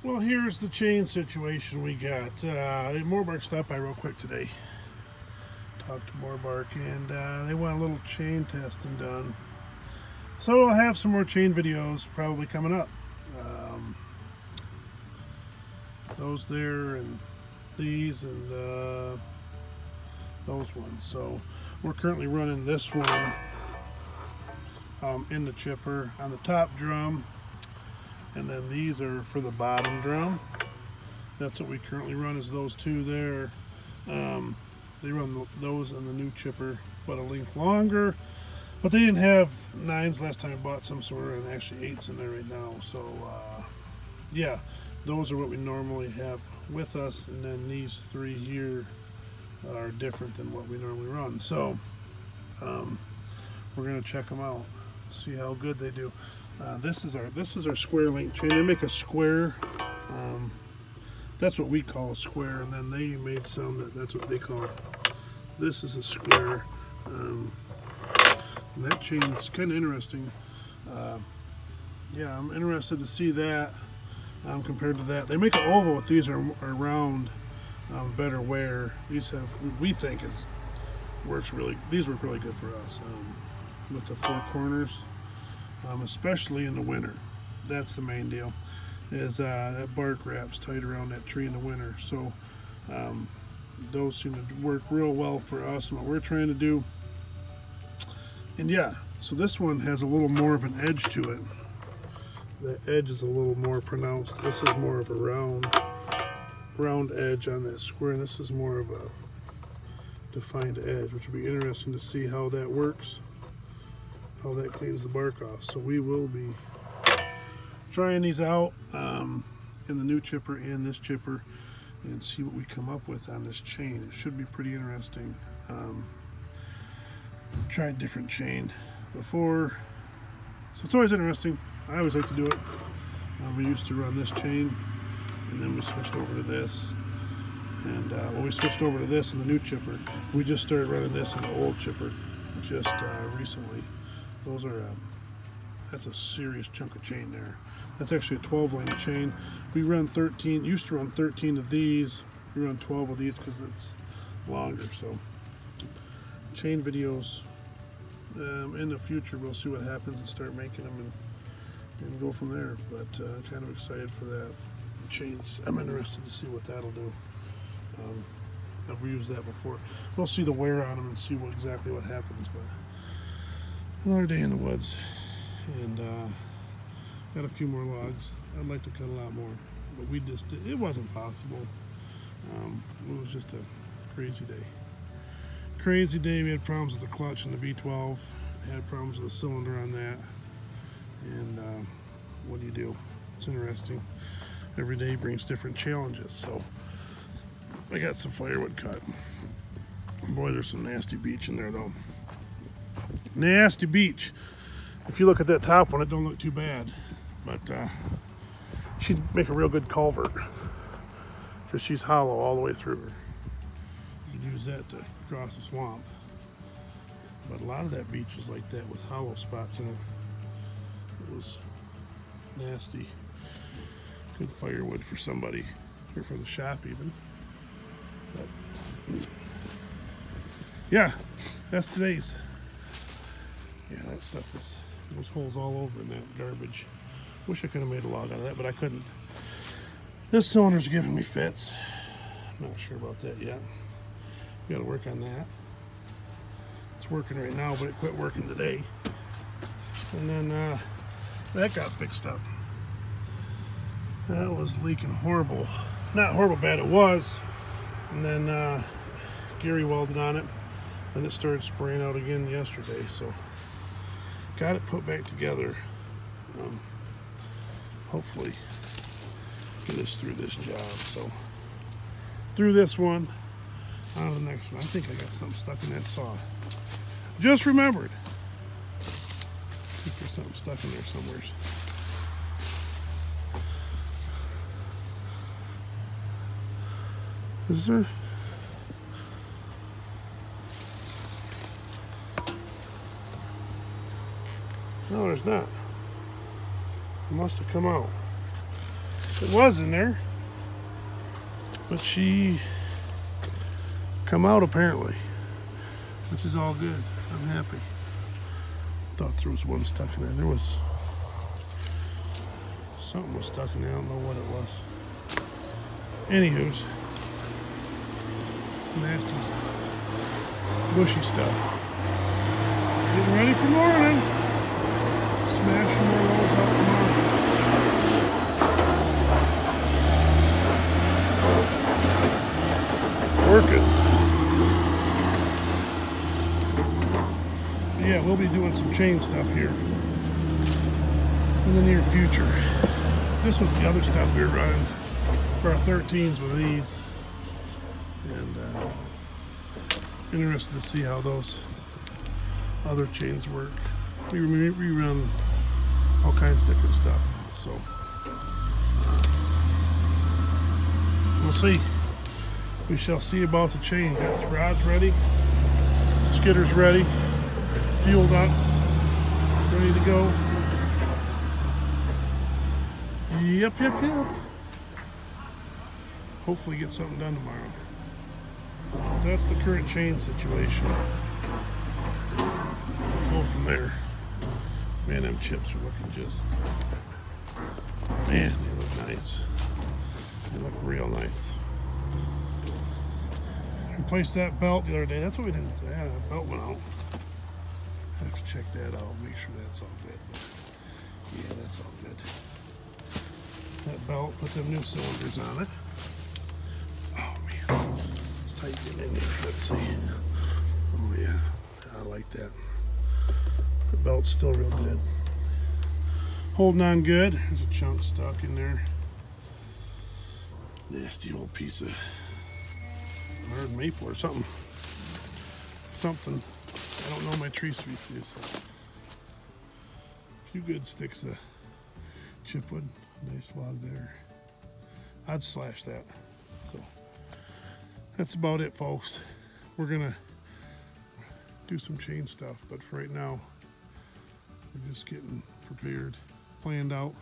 Well, here's the chain situation we got. Morbark stopped by real quick today. Talked to Morbark, and they want a little chain testing done. So I'll have some more chain videos probably coming up. Those there, and these, and those ones. So we're currently running this one in the chipper on the top drum. And then these are for the bottom drum. That's what we currently run, is those two there. They run those in the new chipper, but a link longer. But they didn't have 9s last time I bought some, so we're in actually 8s in there right now. So yeah, those are what we normally have with us. And then these 3 here are different than what we normally run. So we're gonna check them out, see how good they do. This is our square link chain. They make a square. That's what we call a square, and then they made some that's what they call it. This is a square. And that chain is kind of interesting. Yeah, I'm interested to see that compared to that. They make an oval, but these are round, better wear. These have, we think, these work really good for us with the 4 corners. Especially in the winter. That's the main deal, is that bark wraps tight around that tree in the winter. So those seem to work real well for us and what we're trying to do. And yeah, so this one has a little more of an edge to it. The edge is a little more pronounced. This is more of a round edge on that square, and this is more of a defined edge, which will be interesting to see how that works, how that cleans the bark off. So we will be trying these out in the new chipper and this chipper, and see what we come up with on this chain. It should be pretty interesting. Tried different chain before, so it's always interesting. I always like to do it. We used to run this chain, and then we switched over to this. And when we switched over to this in the new chipper, we just started running this in the old chipper just recently. Those are, that's a serious chunk of chain there. That's actually a 12-lane chain. We run 13, used to run 13 of these. We run 12 of these because it's longer. So chain videos in the future, we'll see what happens and start making them and go from there. But I'm kind of excited for that. Chains, I'm interested to see what that'll do. I've used that before. We'll see the wear on them and see exactly what happens. But another day in the woods, and got a few more logs. I'd like to cut a lot more, but we just did, it wasn't possible. It was just a crazy day. Crazy day. We had problems with the clutch and the V12. Had problems with the cylinder on that. And what do you do? It's interesting. Every day brings different challenges. So I got some firewood cut. Boy, there's some nasty beech in there though. Nasty beech. If you look at that top one, it don't look too bad, but she'd make a real good culvert because she's hollow all the way through her. You could use that to cross a swamp, but a lot of that beech was like that with hollow spots in it. It was nasty. Good firewood for somebody, or for the shop even. But yeah, that's today's. Yeah, that stuff is, those holes all over in that garbage. Wish I could have made a log out of that, but I couldn't. This cylinder's giving me fits. I'm not sure about that yet. We gotta work on that. It's working right now, but it quit working today. And then that got fixed up. That was leaking horrible. Not horrible bad, it was. And then Gary welded on it. Then it started spraying out again yesterday. So got it put back together. Hopefully get us through this job. So through this one, on to the next one. I think I got something stuck in that saw. Just remembered. I think there's something stuck in there somewhere. Is there? No, there's not. It must have come out. It was in there, but she come out apparently, which is all good. I'm happy. Thought there was one stuck in there. There was something was stuck in there. I don't know what it was. Anywho's, nasty, bushy stuff. Getting ready for morning. Smash some more loads out tomorrow. Working. Yeah, we'll be doing some chain stuff here in the near future. This was the other stuff we were running for our 13s with these, and interested to see how those other chains work. We run all kinds of different stuff, so we'll see. We shall see about the chain. Got some rods ready, skidders ready, fueled up, ready to go. Yep. Hopefully get something done tomorrow. That's the current chain situation. Go from there. Man, them chips are looking just... Man, they look nice. They look real nice. Replaced that belt the other day. That's what we didn't... Yeah, that belt went out. I have to check that out. Make sure that's all good. Yeah, that's all good. That belt, put them new cylinders on it. Oh man, let's tighten them in here. Let's see. Oh yeah, I like that. The belt's still real good. Holding on good. There's a chunk stuck in there. Nasty old piece of hard maple or something. Something. I don't know my tree sweets is. A few good sticks of chipwood. Nice log there. I'd slash that. So that's about it, folks. We're gonna do some chain stuff, but for right now, we're just getting prepared, planned out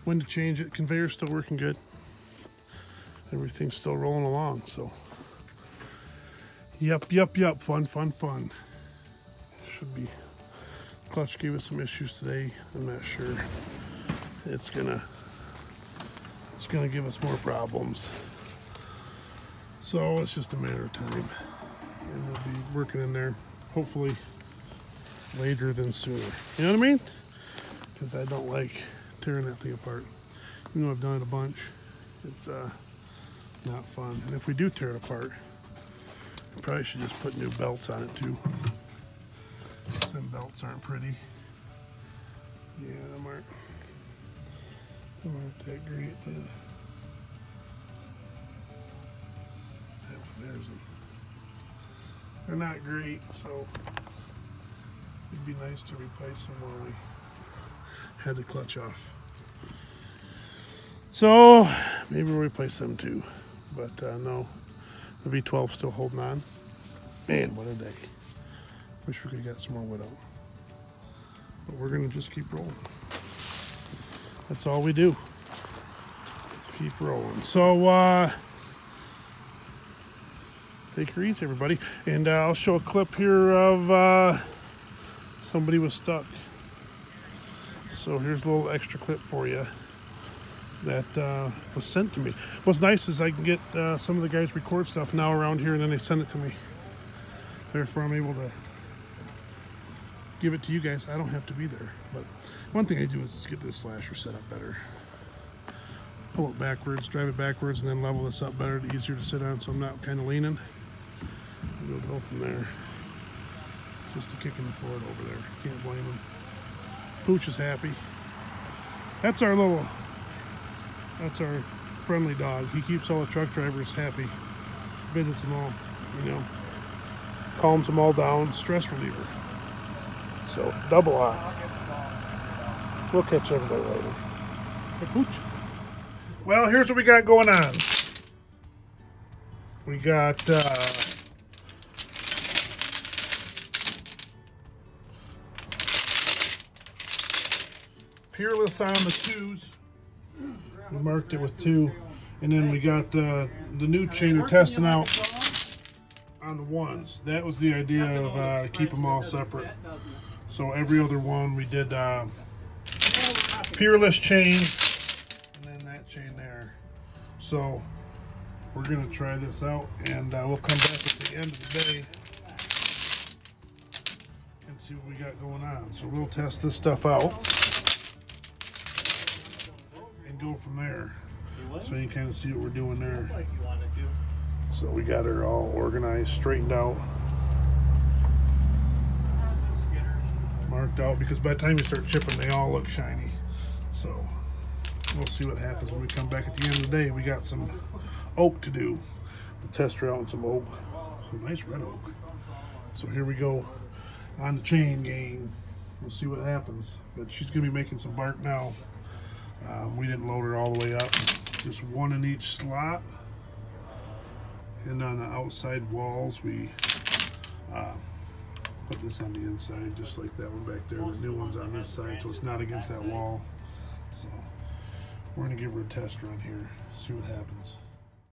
when to change it. Conveyor's still working good. Everything's still rolling along. So, yep. Fun. Should be. Clutch gave us some issues today. I'm not sure. It's gonna give us more problems. So it's just a matter of time. And we'll be working in there, hopefully later than sooner. You know what I mean? Because I don't like tearing that thing apart. Even though I've done it a bunch, it's not fun. And if we do tear it apart, we probably should just put new belts on it too. Some belts aren't pretty. Yeah, them aren't that great. There's them. They're not great, so it'd be nice to replace them while we had the clutch off. So maybe we'll replace them too. But no, the V12's still holding on. Man, what a day. Wish we could have got some more wood out. But we're gonna just keep rolling. That's all we do. Let's keep rolling. So take her easy, everybody. And I'll show a clip here of somebody was stuck. So here's a little extra clip for you that was sent to me. What's nice is I can get some of the guys record stuff now around here, and then they send it to me. Therefore, I'm able to give it to you guys. I don't have to be there. But one thing I do is get this slasher set up better. Pull it backwards, drive it backwards, and then level this up better, easier to sit on, so I'm not kind of leaning. We'll go from there. Just a kick in the Ford over there. Can't blame him. Pooch is happy. That's our friendly dog. He keeps all the truck drivers happy. Visits them all, you know. Calms them all down. Stress reliever. So, double R. We'll catch everybody later. Hey, Pooch. Well, here's what we got going on. We got Peerless on the 2s. We marked it with 2, and then we got the new chain we're testing out on the 1s. That was the idea of keep them all separate. So every other one we did Peerless chain, and then that chain there. So we're gonna try this out, and we'll come back at the end of the day and see what we got going on. So we'll test this stuff out and go from there. So you can kind of see what we're doing there. So we got her all organized, straightened out, marked out, because by the time you start chipping, they all look shiny. So we'll see what happens when we come back at the end of the day. We got some oak to do. We'll test her out on some oak, some nice red oak. So here we go on the chain gang. We'll see what happens. But she's gonna be making some bark now. We didn't load her all the way up, just 1 in each slot. And on the outside walls, we put this on the inside, just like that one back there. The new one's on this side, so it's not against that wall. So we're gonna give her a test run here, see what happens.